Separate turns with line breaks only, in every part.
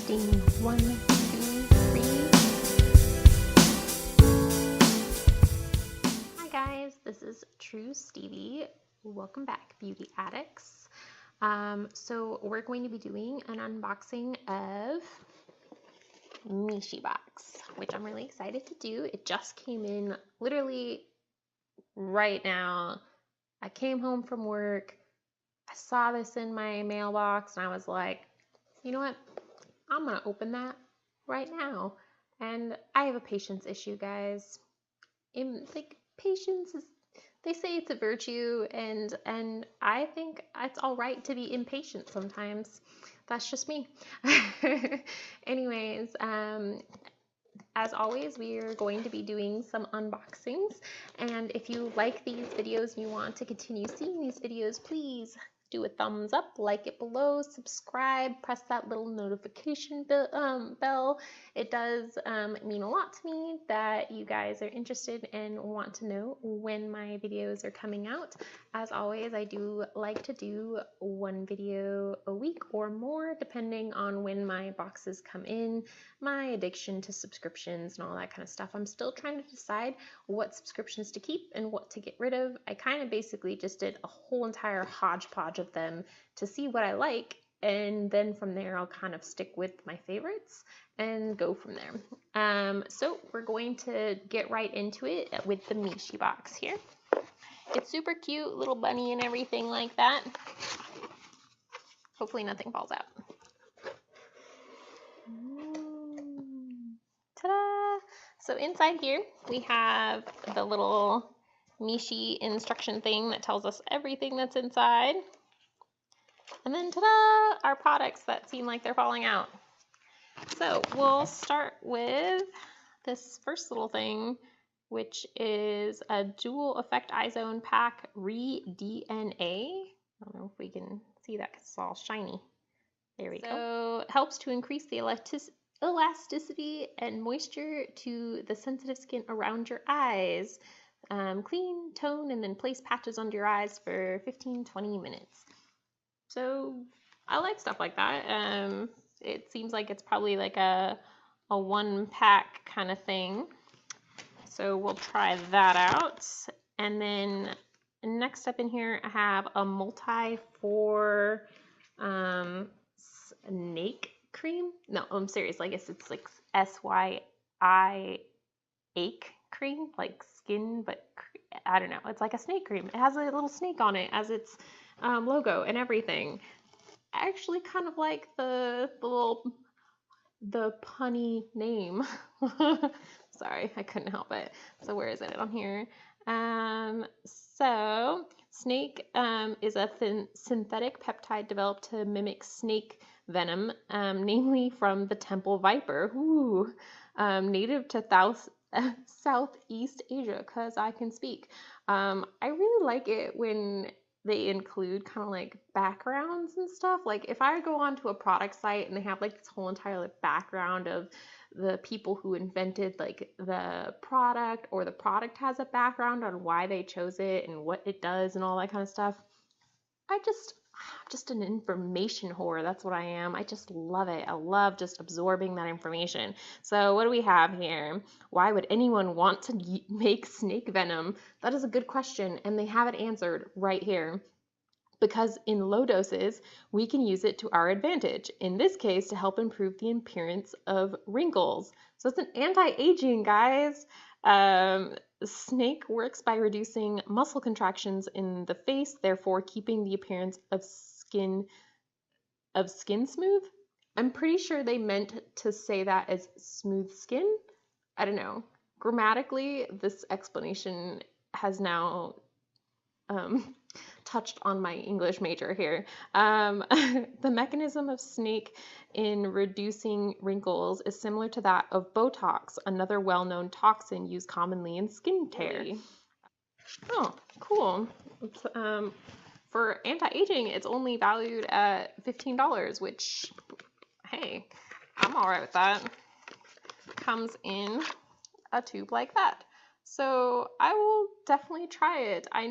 Testing 1, 2, 3. Hi guys, this is True Stevie. Welcome back, beauty addicts. So we're going to be doing an unboxing of MishiBox, which I'm really excited to do. It just came in literally right now. I came home from work. I saw this in my mailbox and I was like, you know what? I'm gonna open that right now. And I have a patience issue, guys. Patience is, they say it's a virtue, and I think it's all right to be impatient sometimes. That's just me. Anyways, as always, we are going to be doing some unboxings, and if you like these videos and you want to continue seeing these videos, please do a thumbs up, like it below, subscribe, press that little notification bell. It does mean a lot to me that you guys are interested and want to know when my videos are coming out. As always, I do like to do one video a week or more, depending on when my boxes come in, my addiction to subscriptions and all that kind of stuff. I'm still trying to decide what subscriptions to keep and what to get rid of. I kind of basically just did a whole entire hodgepodge of them to see what I like, and then from there I'll kind of stick with my favorites and go from there. So we're going to get right into it with the MishiBox here. It's super cute, little bunny and everything like that. Hopefully nothing falls out. Ta-da! So inside here we have the little Mishi instruction thing that tells us everything that's inside. And then ta-da! Our products that seem like they're falling out. So we'll start with this first little thing, which is a dual effect eye-zone pack re-DNA. I don't know if we can see that because it's all shiny. There we go. So it helps to increase the elasticity and moisture to the sensitive skin around your eyes. Clean, tone, and then place patches under your eyes for 15-20 minutes. So I like stuff like that. It seems like it's probably like a one pack kind of thing. So we'll try that out. And then next up in here, I have a multi-4 snake cream. No, I'm serious. I guess it's like SYI ache cream, like skin, but I don't know. It's like a snake cream. It has a little snake on it as its logo and everything. I actually kind of like the punny name. Sorry, I couldn't help it. So where is it on here? So snake is a synthetic peptide developed to mimic snake venom, namely from the temple viper. Ooh, native to Southeast Asia, because I can speak. I really like it when they include kind of like backgrounds and stuff. Like if I go onto a product site and they have like this whole entire like background of the people who invented like the product, or the product has a background on why they chose it and what it does and all that kind of stuff, I'm just an information whore. That's what I am. I just love it. I love just absorbing that information. So what do we have here? Why would anyone want to make snake venom? That is a good question, and they have it answered right here. Because in low doses, we can use it to our advantage. In this case, to help improve the appearance of wrinkles. So it's an anti-aging, guys. Snake works by reducing muscle contractions in the face, therefore keeping the appearance of skin smooth. I'm pretty sure they meant to say that as smooth skin. I don't know. Grammatically, this explanation has now touched on my English major here. The mechanism of snake in reducing wrinkles is similar to that of Botox, another well-known toxin used commonly in skincare. Oh, cool. It's, for anti-aging, it's only valued at $15, which, hey, I'm all right with that. Comes in a tube like that. So I will definitely try it. I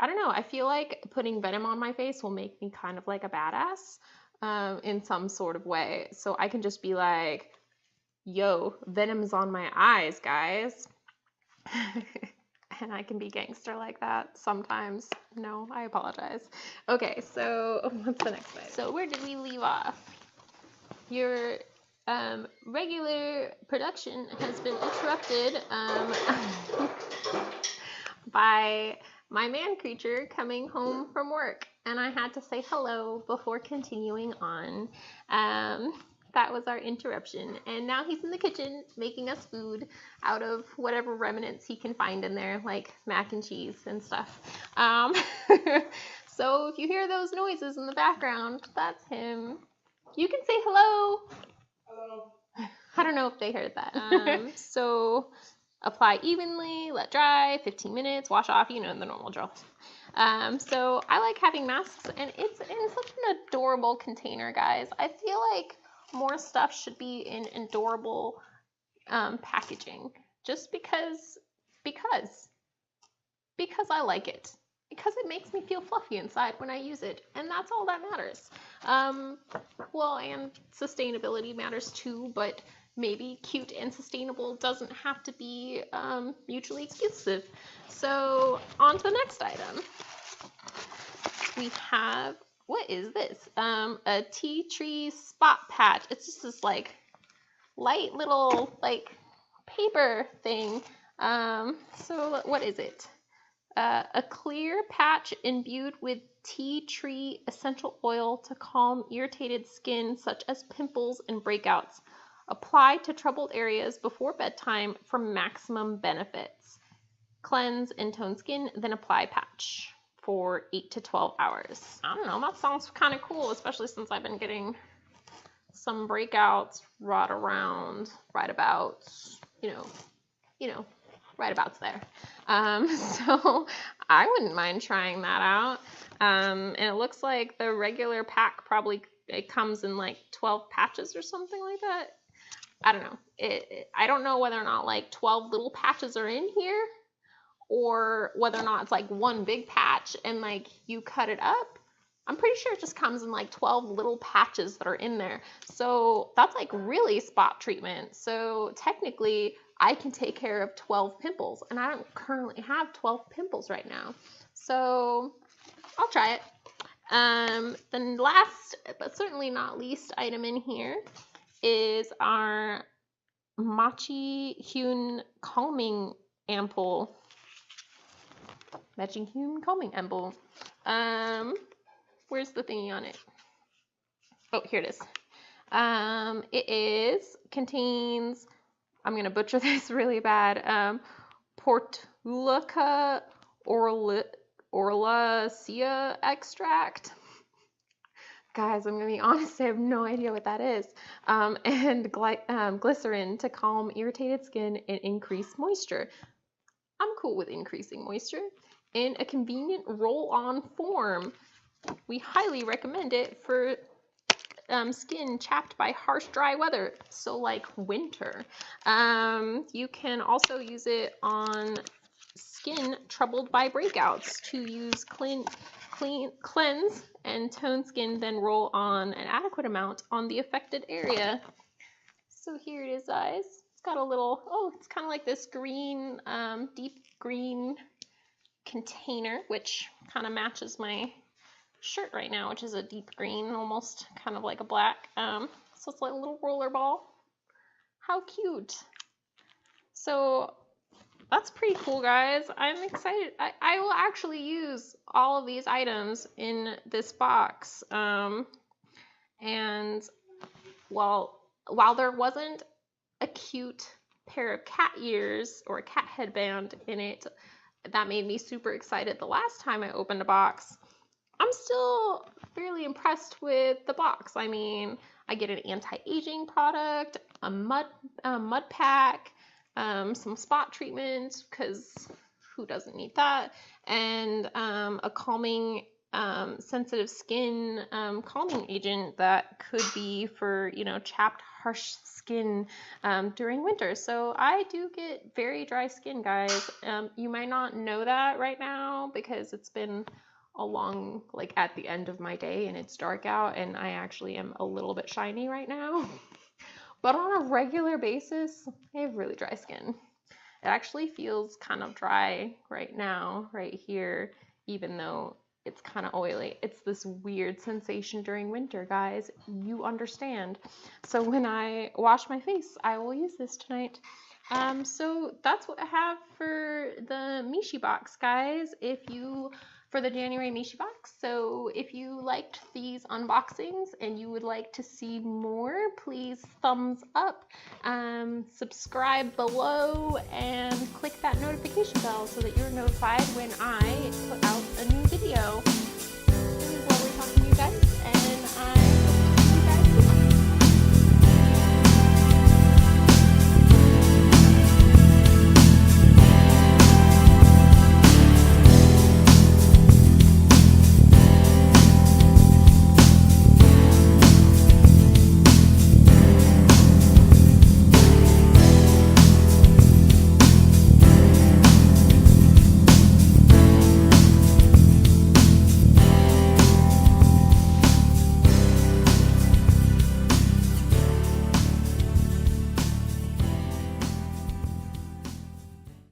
don't know, I feel like putting venom on my face will make me kind of like a badass. in some sort of way. So I can just be like, yo, venom's on my eyes, guys. And I can be gangster like that sometimes. No, I apologize. Okay, so what's the next slide? So where did we leave off? Your regular production has been interrupted by my man creature coming home from work, and I had to say hello before continuing on. That was our interruption, and now he's in the kitchen making us food out of whatever remnants he can find in there, like mac and cheese and stuff. So if you hear those noises in the background, that's him. You can say hello.
Hello.
I don't know if they heard that. So apply evenly, let dry, 15 minutes, wash off, you know, the normal drill. So I like having masks, and it's in such an adorable container, guys. I feel like more stuff should be in adorable packaging, just because I like it. Because it makes me feel fluffy inside when I use it, and that's all that matters. Well, and sustainability matters too, but maybe cute and sustainable doesn't have to be mutually exclusive. So on to the next item. We have, what is this? A tea tree spot patch. It's just this like light little like paper thing. So what is it? A clear patch imbued with tea tree essential oil to calm irritated skin such as pimples and breakouts. Apply to troubled areas before bedtime for maximum benefits. Cleanse and tone skin, then apply patch for 8 to 12 hours. I don't know, that sounds kind of cool, especially since I've been getting some breakouts right about, right about there. So I wouldn't mind trying that out. And it looks like the regular pack probably, it comes in like 12 patches or something like that. I don't know. I don't know whether or not like 12 little patches are in here, or whether or not it's like one big patch and like you cut it up. I'm pretty sure it just comes in like 12 little patches that are in there. So that's like really spot treatment. So technically I can take care of 12 pimples, and I don't currently have 12 pimples right now. So I'll try it. The last, but certainly not least item in here is our Machi Hyun Calming Ampoule. Matching Hyun Calming Ampoule. Where's the thingy on it? Oh, here it is. Contains, I'm going to butcher this really bad, Portulaca orlacea extract. Guys, I'm going to be honest, I have no idea what that is. And glycerin to calm irritated skin and increase moisture. I'm cool with increasing moisture. In a convenient roll-on form. We highly recommend it for skin chapped by harsh, dry weather, so like winter. You can also use it on skin troubled by breakouts to use cleanse and tone skin, then roll on an adequate amount on the affected area. So here it is, guys. It's got a little, oh, it's kind of like this green, deep green container, which kind of matches my shirt right now, which is a deep green, almost kind of like a black. So it's like a little roller ball. How cute. So that's pretty cool, guys. I'm excited. I will actually use all of these items in this box. And while there wasn't a cute pair of cat ears or a cat headband in it that made me super excited the last time I opened a box, I'm still fairly impressed with the box. I mean, I get an anti-aging product, a mud pack, some spot treatment, because who doesn't need that, and a calming, sensitive skin calming agent that could be for, chapped, harsh skin during winter. So I do get very dry skin, guys. You might not know that right now because it's been along like at the end of my day and it's dark out and I actually am a little bit shiny right now. But on a regular basis, I have really dry skin. It actually feels kind of dry right now, right here, even though it's kind of oily. It's this weird sensation during winter, guys. You understand. So when I wash my face, I will use this tonight. So that's what I have for the MishiBox, guys. For the January MishiBox. So if you liked these unboxings and you would like to see more, please thumbs up, subscribe below, and click that notification bell so that you're notified when I put out a new video.